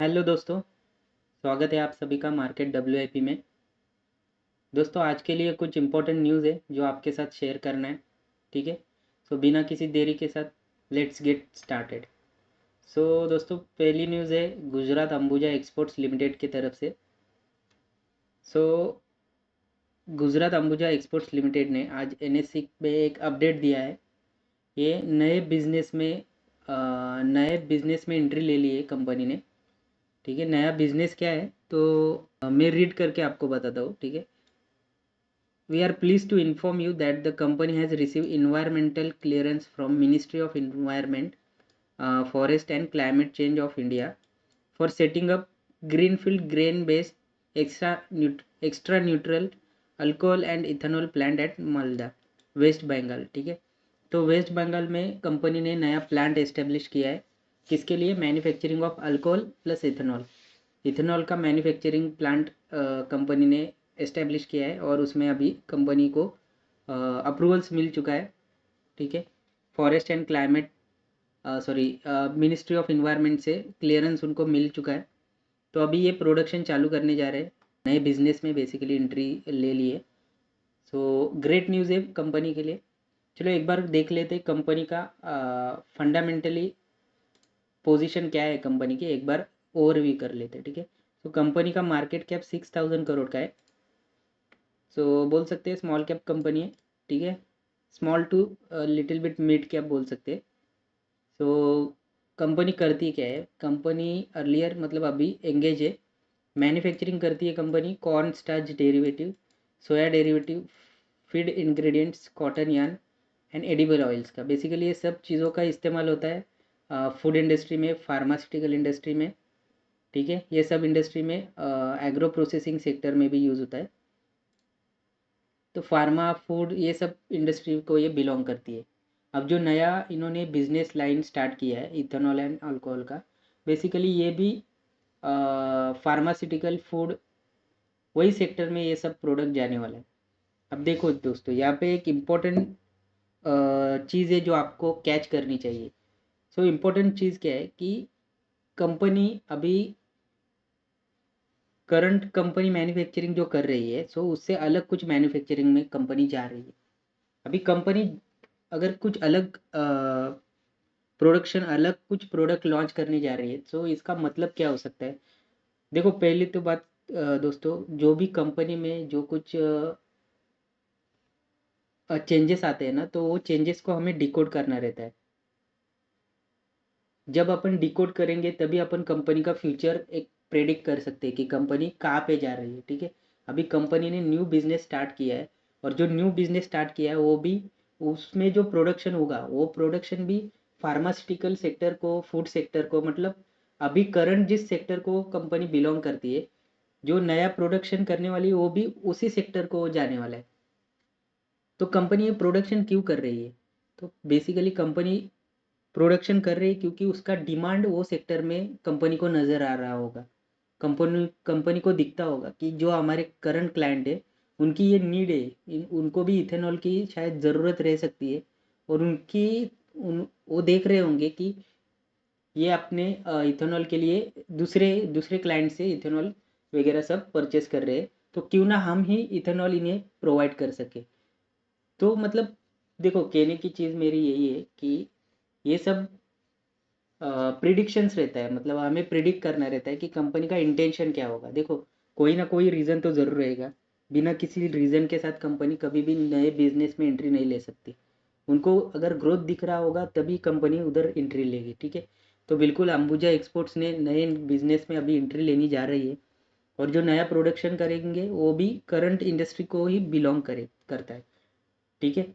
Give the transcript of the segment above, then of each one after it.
Hello दोस्तों, स्वागत है आप सभी का मार्केट डब्ल्यूआईपी में। दोस्तों आज के लिए कुछ इम्पोर्टेंट न्यूज़ है जो आपके साथ शेयर करना है। ठीक है, सो बिना किसी देरी के साथ लेट्स गेट स्टार्टेड। सो दोस्तों पहली न्यूज़ है गुजरात अंबुजा एक्सपोर्ट्स लिमिटेड की तरफ से। सो गुजरात अंबुजा एक्सपोर्ट्स लिमिटेड ने आज एनएससी पे एक अपडेट दिया है। ये नए बिजनेस में एंट्री ले ली है कंपनी ने। ठीक है, नया बिजनेस क्या है तो मैं रीड करके आपको बताता हूँ। ठीक है, we are pleased to inform you that the company has received environmental clearance from Ministry of Environment, Forest and Climate Change of India for setting up greenfield grain-based extra neutral alcohol and ethanol plant at Malda, west Bengal. ठीक है, तो waste Bengal में company ने नया plant establish किया है। किसके लिए? Manufacturing of alcohol plus ethanol. Ethanol का मैन्युफैक्चरिंग प्लांट कंपनी ने एस्टेब्लिश किया है और उसमें अभी कंपनी को अप्रूवल्स मिल चुका है। ठीक है, forest and climate sorry ministry of environment से क्लियरेंस उनको मिल चुका है। तो अभी ये प्रोडक्शन चालू करने जा रहे हैं, नए बिजनेस में बेसिकली एंट्री ले लिए। सो ग्रेट न्यूज़ है कंपनी के लिए। चलो एक बार देख लेते कंपनी का फंडामेंटली पोजीशन क्या है कंपनी की, एक बार ओवरव्यू कर लेते हैं। ठीक है, तो कंपनी का मार्केट कैप 6000 करोड़ का है। सो बोल सकते हैं स्मॉल कैप कंपनी है। ठीक है, small to little bit mid cap बोल सकते हैं। सो कंपनी करती क्या है? कंपनी अर्लियर मतलब अभी एंगेज है। मैन्युफैक्चरिंग करती है company corn starch derivative, soya derivative, feed ingredients, cotton yarn and edible oils का। बेसिकली ये सब चीज़ों का इस्तेमाल होता है फूड इंडस्ट्री में, फार्मास्यूटिकल इंडस्ट्री में। ठीक है, ये सब इंडस्ट्री में एग्रो प्रोसेसिंग सेक्टर में भी यूज़ होता है। तो फार्मा फूड ये सब इंडस्ट्री को ये बिलोंग करती है। अब जो नया इन्होंने बिजनेस लाइन स्टार्ट किया है इथेनॉल एंड अल्कोहल का, बेसिकली ये भी फार्मास्यूटिकल फूड वही सेक्टर में ये सब प्रोडक्ट जाने वाला है। अब देखो दोस्तों, यहाँ पे एक इम्पोर्टेंट चीज़ है जो आपको कैच करनी चाहिए। सो इम्पोर्टेंट चीज़ क्या है कि कंपनी अभी करंट कंपनी मैन्युफैक्चरिंग जो कर रही है, सो उससे अलग कुछ मैन्युफैक्चरिंग में कंपनी जा रही है। अभी कंपनी अगर कुछ अलग प्रोडक्शन अलग कुछ प्रोडक्ट लॉन्च करने जा रही है, तो इसका मतलब क्या हो सकता है? देखो पहली तो बात दोस्तों, जो भी कंपनी में जो कुछ चेंजेस आते हैं ना, तो वो चेंजेस को हमें डिकोड करना रहता है। जब अपन डिकोड करेंगे तभी अपन कंपनी का फ्यूचर एक प्रेडिक्ट कर सकते हैं कि कंपनी कहाँ पे जा रही है। ठीक है, अभी कंपनी ने न्यू बिजनेस स्टार्ट किया है और जो न्यू बिजनेस स्टार्ट किया है वो भी, उसमें जो प्रोडक्शन होगा वो प्रोडक्शन भी फार्मास्यूटिकल सेक्टर को, फूड सेक्टर को, मतलब अभी करंट जिस सेक्टर को कंपनी बिलोंग करती है, जो नया प्रोडक्शन करने वाली है वो भी उसी सेक्टर को जाने वाला है। तो कंपनी ये प्रोडक्शन क्यों कर रही है? तो बेसिकली कंपनी प्रोडक्शन कर रही है क्योंकि उसका डिमांड वो सेक्टर में कंपनी को नज़र आ रहा होगा। कंपनी कंपनी को दिखता होगा कि जो हमारे करंट क्लाइंट है उनकी ये नीड है, उनको भी इथेनॉल की शायद ज़रूरत रह सकती है। और वो देख रहे होंगे कि ये अपने इथेनॉल के लिए दूसरे दूसरे क्लाइंट से इथेनॉल वगैरह सब परचेस कर रहे हैं, तो क्यों ना हम ही इथेनॉल इन्हें प्रोवाइड कर सके। तो मतलब देखो, कहने की चीज़ मेरी यही है कि ये सब प्रिडिक्शंस रहता है, मतलब हमें प्रिडिक्ट करना रहता है कि कंपनी का इंटेंशन क्या होगा। देखो कोई ना कोई रीज़न तो ज़रूर रहेगा। बिना किसी रीज़न के साथ कंपनी कभी भी नए बिजनेस में एंट्री नहीं ले सकती। उनको अगर ग्रोथ दिख रहा होगा तभी कंपनी उधर एंट्री लेगी। ठीक है, तो बिल्कुल अंबुजा एक्सपोर्ट्स ने नए बिजनेस में अभी एंट्री लेनी जा रही है और जो नया प्रोडक्शन करेंगे वो भी करंट इंडस्ट्री को ही बिलोंग करता है। ठीक है,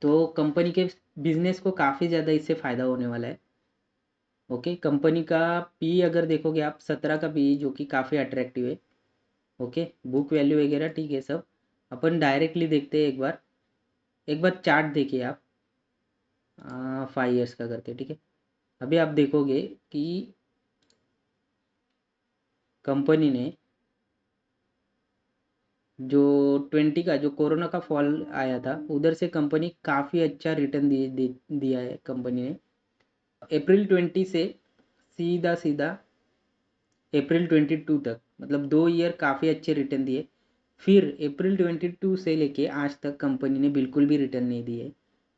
तो कंपनी के बिजनेस को काफ़ी ज़्यादा इससे फ़ायदा होने वाला है। ओके, कंपनी का पी अगर देखोगे आप 17 का पी, जो कि काफ़ी अट्रैक्टिव है। ओके, बुक वैल्यू वगैरह ठीक है सब। अपन डायरेक्टली देखते हैं, एक बार चार्ट देखिए आप 5 ईयर्स का करके। ठीक है, अभी आप देखोगे कि कंपनी ने जो 20 का जो कोरोना का फॉल आया था उधर से कंपनी काफ़ी अच्छा रिटर्न दिया है कंपनी ने। अप्रैल 20 से सीधा सीधा अप्रैल 22 तक, मतलब 2 ईयर काफ़ी अच्छे रिटर्न दिए। फिर अप्रैल 22 से लेके आज तक कंपनी ने बिल्कुल भी रिटर्न नहीं दिए,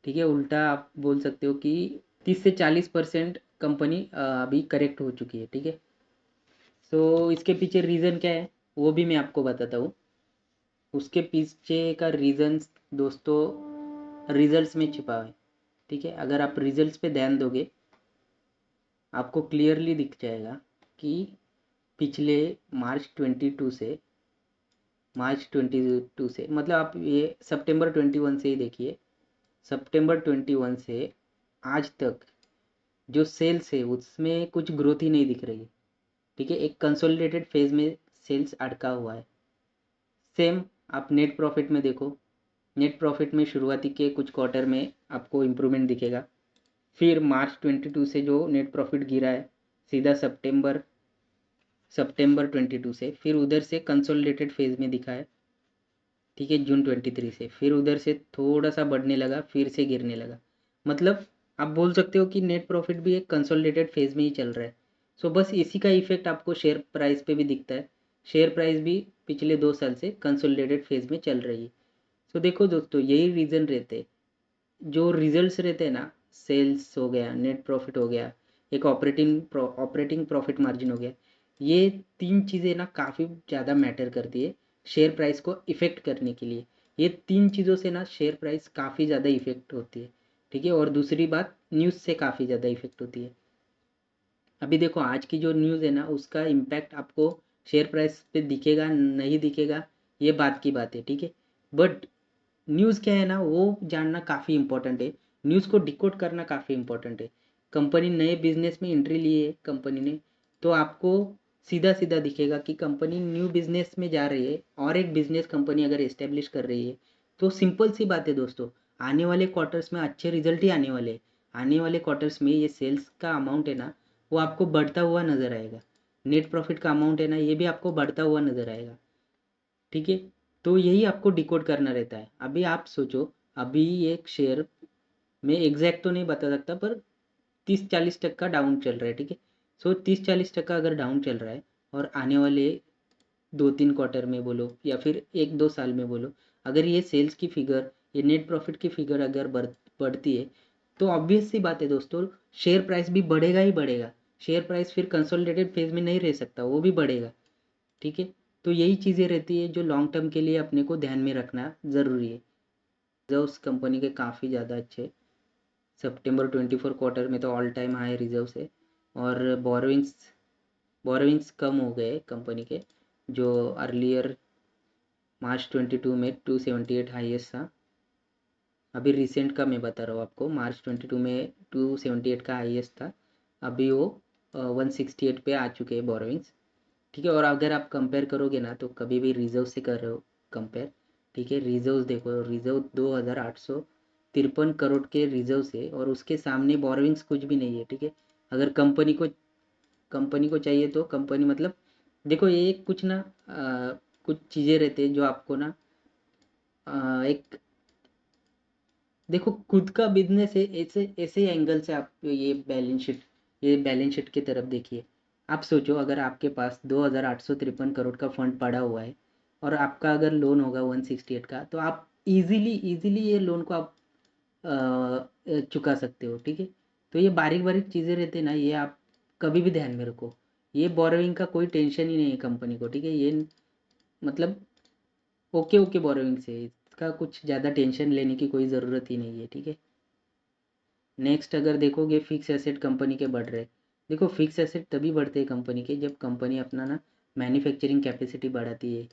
ठीक है। उल्टा आप बोल सकते हो कि 30 से 40% कंपनी अभी करेक्ट हो चुकी है, ठीक है। सो इसके पीछे रीज़न क्या है वो भी मैं आपको बताता हूँ। उसके पीछे का रीज़न दोस्तों रिजल्ट्स में छिपा है, ठीक है। अगर आप रिजल्ट्स पे ध्यान दोगे आपको क्लियरली दिख जाएगा कि पिछले मार्च 22 से मतलब आप ये सितंबर 21 से ही देखिए। सितंबर 21 से आज तक जो सेल्स है उसमें कुछ ग्रोथ ही नहीं दिख रही है, ठीक है। एक कंसोलिडेटेड फेज में सेल्स अटका हुआ है। सेम आप नेट प्रॉफिट में देखो, नेट प्रॉफिट में शुरुआती के कुछ क्वार्टर में आपको इम्प्रूवमेंट दिखेगा। फिर मार्च 22 से जो नेट प्रॉफिट गिरा है सीधा सितंबर 22 से, फिर उधर से कंसोलिडेटेड फेज में दिखा है, ठीक है, जून 23 से। फिर उधर से थोड़ा सा बढ़ने लगा, फिर से गिरने लगा। मतलब आप बोल सकते हो कि नेट प्रॉफिट भी एक कंसोलिडेटेड फेज में ही चल रहा है। सो बस इसी का इफेक्ट आपको शेयर प्राइस पे भी दिखता है। शेयर प्राइस भी पिछले 2 साल से कंसोलिडेटेड फेज में चल रही है। सो देखो दोस्तों यही रीज़न रहते, जो रिजल्ट्स रहते हैं ना, सेल्स हो गया, नेट प्रॉफिट हो गया, एक ऑपरेटिंग प्रॉफिट मार्जिन हो गया, ये 3 चीज़ें ना काफ़ी ज़्यादा मैटर करती है शेयर प्राइस को इफ़ेक्ट करने के लिए। ये 3 चीज़ों से ना शेयर प्राइस काफ़ी ज़्यादा इफ़ेक्ट होती है, ठीक है। और दूसरी बात न्यूज़ से काफ़ी ज़्यादा इफ़ेक्ट होती है। अभी देखो आज की जो न्यूज़ है ना उसका इम्पैक्ट आपको शेयर प्राइस पे दिखेगा नहीं दिखेगा ये बात की बात है, ठीक है। बट न्यूज़ क्या है ना वो जानना काफ़ी इंपॉर्टेंट है। न्यूज़ को डिकोड करना काफ़ी इंपॉर्टेंट है। कंपनी नए बिजनेस में एंट्री ली है कंपनी ने, तो आपको सीधा सीधा दिखेगा कि कंपनी न्यू बिजनेस में जा रही है और एक बिजनेस कंपनी अगर इस्टेब्लिश कर रही है तो सिंपल सी बात है दोस्तों, आने वाले क्वार्टर्स में अच्छे रिजल्ट ही आने वाले हैं। आने वाले क्वार्टर्स में ये सेल्स का अमाउंट है ना वो आपको बढ़ता हुआ नज़र आएगा। नेट प्रॉफिट का अमाउंट है ना ये भी आपको बढ़ता हुआ नज़र आएगा, ठीक है। तो यही आपको डिकोड करना रहता है। अभी आप सोचो, अभी एक शेयर में एग्जैक्ट तो नहीं बता सकता पर 30-40 टक्का डाउन चल रहा है, ठीक है। सो 30-40 टक्का अगर डाउन चल रहा है और आने वाले 2-3 क्वार्टर में बोलो या फिर 1-2 साल में बोलो, अगर ये सेल्स की फिगर, ये नेट प्रॉफिट की फिगर अगर बढ़ती है तो ऑब्वियस सी बात है दोस्तों शेयर प्राइस भी बढ़ेगा ही बढ़ेगा। शेयर प्राइस फिर कंसोलिडेटेड फेज में नहीं रह सकता, वो भी बढ़ेगा, ठीक है। तो यही चीज़ें रहती है जो लॉन्ग टर्म के लिए अपने को ध्यान में रखना ज़रूरी है। रिजर्व्स कंपनी के काफ़ी ज़्यादा अच्छे, सितंबर 24 क्वार्टर में तो ऑल टाइम हाई रिजर्व्स है। और बोरोविंग्स कम हो गए कंपनी के, जो अर्लियर मार्च 22 में 278 हाईएस्ट था। अभी रिसेंट का मैं बता रहा हूँ आपको, मार्च 22 में 278 का हाईएस्ट था, अभी वो 168 पे आ चुके हैं बोरोविंग्स, ठीक है। और अगर आप कंपेयर करोगे ना तो कभी भी रिजर्व से कर रहे हो कंपेयर, ठीक है। रिजर्व देखो, रिजर्व 2853 करोड़ के रिजर्व से और उसके सामने बोरोविंग्स कुछ भी नहीं है, ठीक है। अगर कंपनी को चाहिए तो कंपनी मतलब देखो ये कुछ ना कुछ चीज़ें रहते हैं जो आपको ना एक देखो खुद का बिजनेस है, ऐसे ऐसे एंगल से आप ये बैलेंस शीट की तरफ देखिए। आप सोचो अगर आपके पास 2853 करोड़ का फंड पड़ा हुआ है और आपका अगर लोन होगा 168 का, तो आप इजीली इजीली ये लोन को आप चुका सकते हो, ठीक है। तो ये बारीक बारीक चीज़ें रहते हैं ना, ये आप कभी भी ध्यान में रखो। ये बोरोइंग का कोई टेंशन ही नहीं है कंपनी को, ठीक है। ये मतलब ओके ओके बोरोइंग से इसका कुछ ज़्यादा टेंशन लेने की कोई ज़रूरत ही नहीं है, ठीक है। नेक्स्ट अगर देखोगे फिक्स एसेट कंपनी के बढ़ रहे, देखो फिक्स एसेट तभी बढ़ते हैं कंपनी के जब कंपनी अपना ना मैन्युफैक्चरिंग कैपेसिटी बढ़ाती है,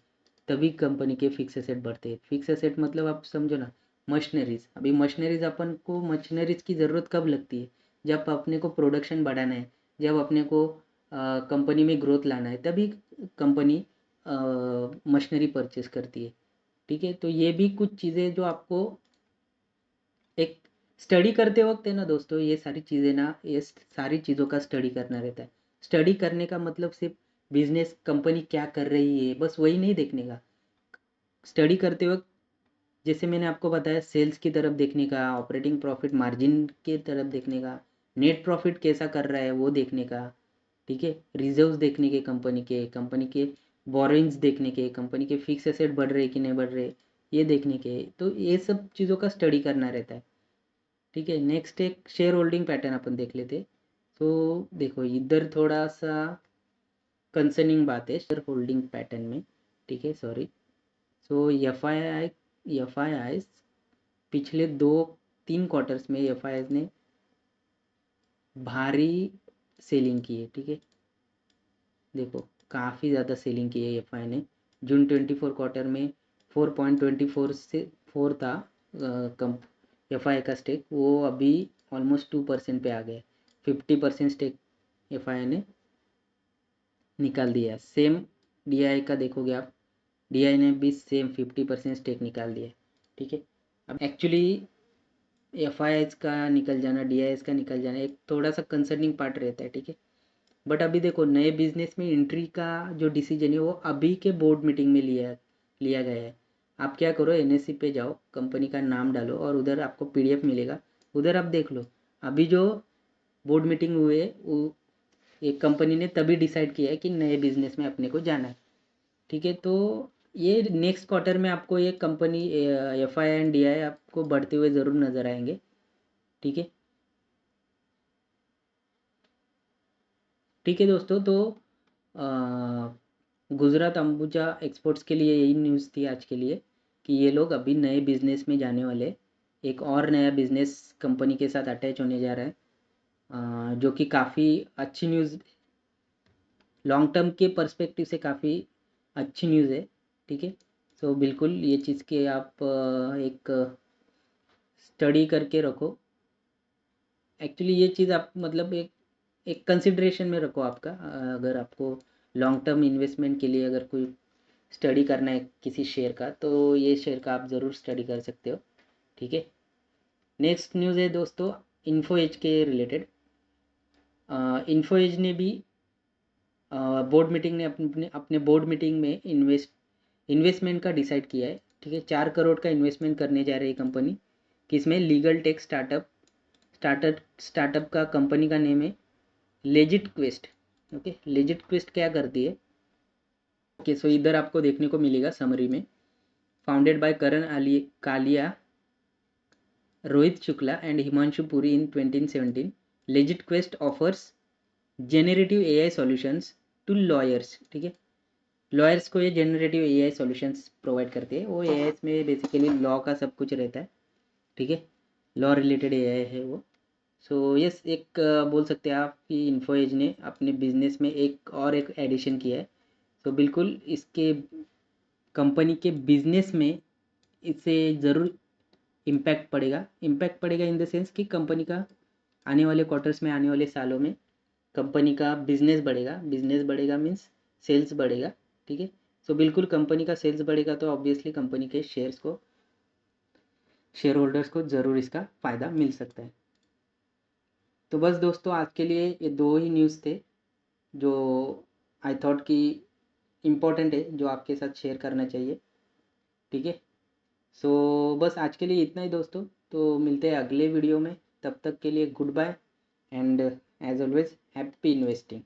तभी कंपनी के फिक्स एसेट बढ़ते हैं। फिक्स एसेट मतलब आप समझो ना, मशीनरीज। अभी मशीनरीज अपन को मशीनरीज की ज़रूरत कब लगती है, जब अपने को प्रोडक्शन बढ़ाना है, जब अपने को कंपनी में ग्रोथ लाना है, तभी कंपनी मशीनरी परचेस करती है, ठीक है। तो ये भी कुछ चीज़ें जो आपको एक स्टडी करते वक्त है ना दोस्तों, ये सारी चीज़ें ना, ये सारी चीज़ों का स्टडी करना रहता है। स्टडी करने का मतलब सिर्फ बिजनेस कंपनी क्या कर रही है बस वही नहीं देखने का। स्टडी करते वक्त जैसे मैंने आपको बताया सेल्स की तरफ देखने का, ऑपरेटिंग प्रॉफिट मार्जिन की तरफ देखने का, नेट प्रॉफिट कैसा कर रहा है वो देखने का, ठीक है, रिजर्व्स देखने के कंपनी के बोरोइंग्स देखने के, कंपनी के फिक्स एसेट बढ़ रहे कि नहीं बढ़ रहे ये देखने के, तो ये सब चीज़ों का स्टडी करना रहता है। ठीक है, नेक्स्ट एक शेयर होल्डिंग पैटर्न अपन देख लेते। तो देखो इधर थोड़ा सा कंसर्निंग बात है शेयर होल्डिंग पैटर्न में। ठीक है, सॉरी। सो एफ आई आई पिछले 2-3 क्वार्टर्स में एफ आई ने भारी सेलिंग की है। ठीक है, देखो काफ़ी ज़्यादा सेलिंग की है एफ आई ने। जून 24 क्वार्टर में 4.24 से 4 था कम एफ आई का स्टेक, वो अभी ऑलमोस्ट 2% पे आ गया। 50% स्टेक एफ आई ने निकाल दिया। सेम डी आई का देखोगे आप, डी आई ने भी सेम 50% स्टेक निकाल दिया। ठीक है, अब एक्चुअली एफ आई का निकल जाना, डी आई का निकल जाना एक थोड़ा सा कंसर्निंग पार्ट रहता है। ठीक है, बट अभी देखो नए बिजनेस में एंट्री का जो डिसीजन है वो अभी के बोर्ड मीटिंग में लिया गया है। आप क्या करो, एनएससी पे जाओ, कंपनी का नाम डालो और उधर आपको पीडीएफ मिलेगा, उधर आप देख लो। अभी जो बोर्ड मीटिंग हुए वो एक कंपनी ने तभी डिसाइड किया है कि नए बिजनेस में अपने को जाना है। ठीक है, तो ये नेक्स्ट क्वार्टर में आपको ये company F I and D I आपको बढ़ते हुए ज़रूर नज़र आएंगे। ठीक है, ठीक है दोस्तों, तो गुजरात अंबुजा एक्सपोर्ट्स के लिए यही न्यूज़ थी आज के लिए कि ये लोग अभी नए बिजनेस में जाने वाले, एक और नया बिजनेस कंपनी के साथ अटैच होने जा रहा है, जो कि काफ़ी अच्छी न्यूज़, लॉन्ग टर्म के पर्सपेक्टिव से काफ़ी अच्छी न्यूज़ है। ठीक है, सो बिल्कुल ये चीज़ के आप एक स्टडी करके रखो। एक्चुअली ये चीज़ आप मतलब एक कंसिड्रेशन में रखो आपका, अगर आपको लॉन्ग टर्म इन्वेस्टमेंट के लिए अगर कोई स्टडी करना है किसी शेयर का, तो ये शेयर का आप ज़रूर स्टडी कर सकते हो। ठीक है, नेक्स्ट न्यूज़ है दोस्तों इन्फो एज के रिलेटेड। इन्फो एज ने भी बोर्ड मीटिंग ने अपने अपने बोर्ड मीटिंग में इन्वेस्टमेंट का डिसाइड किया है। ठीक है, 4 करोड़ का इन्वेस्टमेंट करने जा रही है कंपनी, किसमें, लीगल टेक स्टार्टअप का कंपनी का नेम है legit quest. Okay, legit quest क्या करती है। ओके, सो इधर आपको देखने को मिलेगा समरी में, founded by Karan Kalia, Rohit Shukla and Himanshu Puri in 2017, Legit Quest offers generative AI solutions to lawyers. ठीक है, लॉयर्स को ये जेनरेटिव एआई सॉल्यूशंस प्रोवाइड करते हैं। वो एआई में बेसिकली लॉ का सब कुछ रहता है। ठीक है, लॉ रिलेटेड एआई है वो। सो यस, एक बोल सकते हैं आप कि इन्फो एज ने अपने बिजनेस में एक एडिशन किया है। सो बिल्कुल इसके कंपनी के बिजनेस में इससे ज़रूर इम्पैक्ट पड़ेगा इन द सेंस कि कंपनी का आने वाले क्वार्टर्स में, आने वाले सालों में कंपनी का बिजनेस बढ़ेगा मीन्स सेल्स बढ़ेगा। ठीक है, सो बिल्कुल कंपनी का सेल्स बढ़ेगा तो ऑब्वियसली कंपनी के शेयर होल्डर्स को ज़रूर इसका फ़ायदा मिल सकता है। तो बस दोस्तों आज के लिए ये 2 ही न्यूज़ थे जो आई थॉट कि इम्पोर्टेंट है, जो आपके साथ शेयर करना चाहिए। ठीक है, सो बस आज के लिए इतना ही दोस्तों, तो मिलते हैं अगले वीडियो में। तब तक के लिए good bye and as always happy investing.